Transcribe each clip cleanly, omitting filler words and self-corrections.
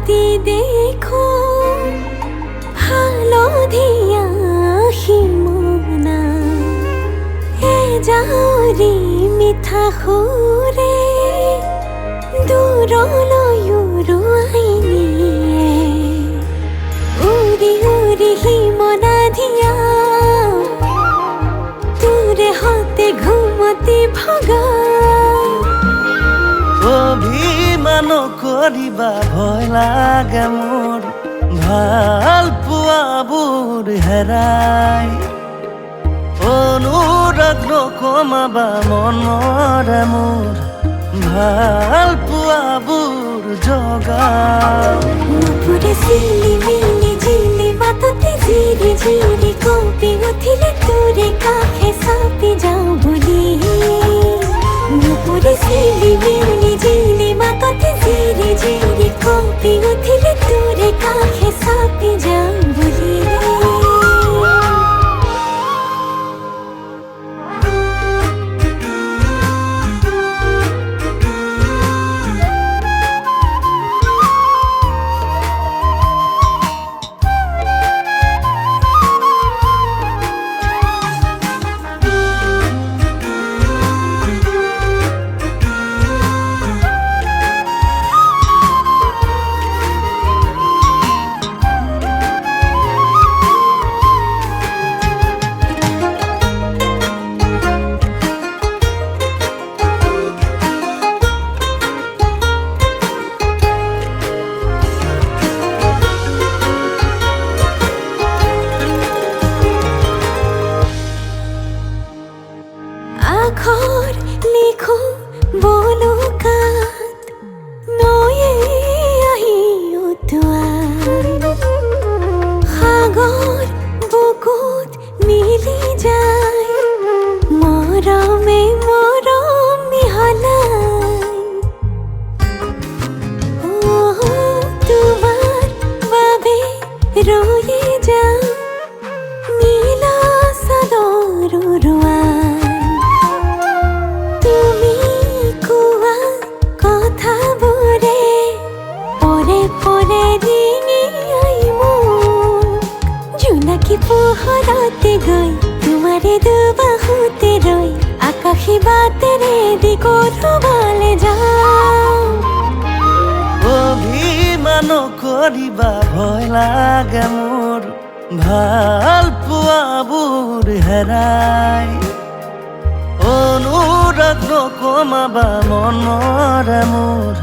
রাতি দেখো হালধিয়া হিমনা এ যাওরি মিঠা সুরে দূৰলৈ উৰুৱাইনিয়ে উৰি উৰি হিমনা ধিয়া তোৰে হতে ঘুমতি ভগা অভিমান কৰিবা ভয় লাগে মোৰ ভাল পোৱাবোৰ হেৰাই অনুৰাগ নকমাবা মনৰে মোৰ ভাল পোৱাবোৰ জগাও নুপুৰে চিলি মিলি ঝিলি মাততে ঝিৰি ঝিৰি কঁপি উঠিলে তোৰে কাষে চাপি যাওঁ বুলি নুপুৰে চিলি মিলি ঝিলি মাততে ঝিৰি ঝিৰি কঁপি উঠিলে তোৰে কাষে চাপি যাওঁ বুলি আখৰ লিখো বলুকাত নয়ে আহি উঠোৱা সাগৰ বুকুত মিলি যায় মৰমে মৰম মিহলাই তোমাৰ বাবে ৰৈ যাওঁ নীলা চাদৰ উৰুৱা জোনাকী পোহৰতে গৈ তোমাৰে দুবাহুতে ৰৈ আকাশী বাটেৰে দিগৰুৱালে যাওঁ অভিমান কৰিবা ভয় লাগে মোৰ ভাল পোৱাবোৰ হেৰাই অনুৰাগ নকমাবা মনৰে মোৰ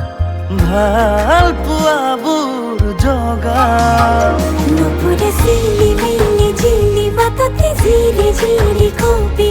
ভাল পোৱাবোৰ জগাও নুপুৰে চিলি মিলি ঝিলি মাততে ঝিৰি ঝিৰি কঁপি